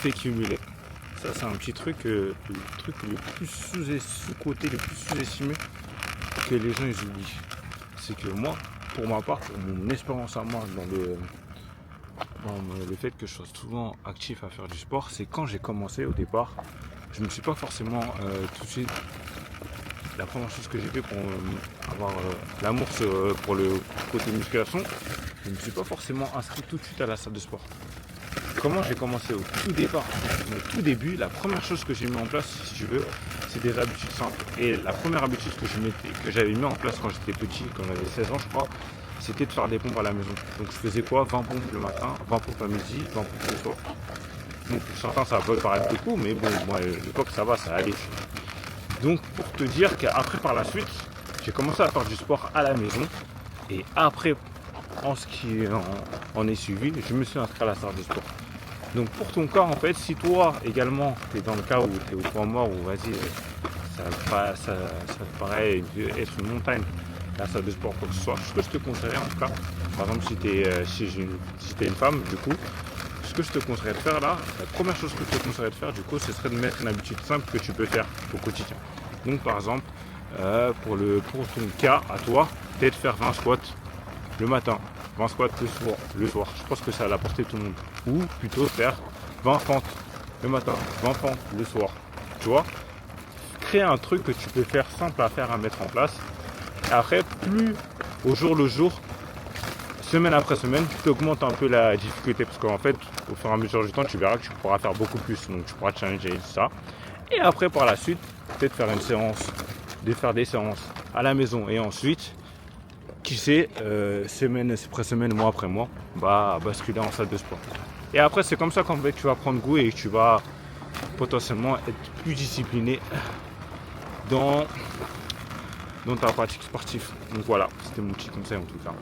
fait cumuler. Ça, c'est un petit truc, le truc le plus sous-côté, le plus sous-estimé que les gens ils oublient. C'est que moi, pour ma part, pour mon expérience à moi dans le fait que je sois souvent actif à faire du sport, c'est quand j'ai commencé au départ, je ne me suis pas forcément tout de suite. La première chose que j'ai fait pour avoir l'amour pour le côté musculation, je ne me suis pas forcément inscrit tout de suite à la salle de sport. Comment j'ai commencé au tout départ, au tout début, la première chose que j'ai mis en place, si tu veux, c'est des habitudes simples. Et la première habitude que j'avais mis en place quand j'étais petit, quand j'avais 16 ans je crois, c'était de faire des pompes à la maison. Donc je faisais quoi? 20 pompes le matin, 20 pompes à midi, 20 pompes le soir. Bon, pour certains ça peut paraître beaucoup, mais bon, moi à l'époque ça va, ça allait. Donc pour te dire qu'après par la suite, j'ai commencé à faire du sport à la maison. Et après, en ce qui en est suivi, je me suis inscrit à la salle de sport. Donc pour ton cas en fait, si toi également tu es dans le cas où tu es au point mort, ou vas-y, ça te paraît être une montagne, la salle de sport, quoi que ce soit, ce que je te conseillerais en tout cas, par exemple si t'es une femme du coup, ce que je te conseillerais de faire là, la première chose que je te conseillerais de faire du coup, ce serait de mettre une habitude simple que tu peux faire au quotidien. Donc par exemple, pour ton cas à toi, peut-être faire 20 squats le matin, 20 squats le soir. Je pense que ça va apporter tout le monde. Ou plutôt faire 20 fentes le matin, 20 fentes le soir. Tu vois, créer un truc que tu peux faire simple à faire, à mettre en place. Et après, plus au jour le jour, semaine après semaine, tu augmentes un peu la difficulté. Parce qu'en fait, au fur et à mesure du temps, tu verras que tu pourras faire beaucoup plus. Donc tu pourras challenger ça. Et après, par la suite, peut-être faire des séances à la maison. Et ensuite, qui sait, semaine après semaine, mois après mois, basculer en salle de sport. Et après, c'est comme ça qu'en fait, tu vas prendre goût et tu vas potentiellement être plus discipliné dans ta pratique sportive. Donc voilà, c'était mon petit conseil en tout cas.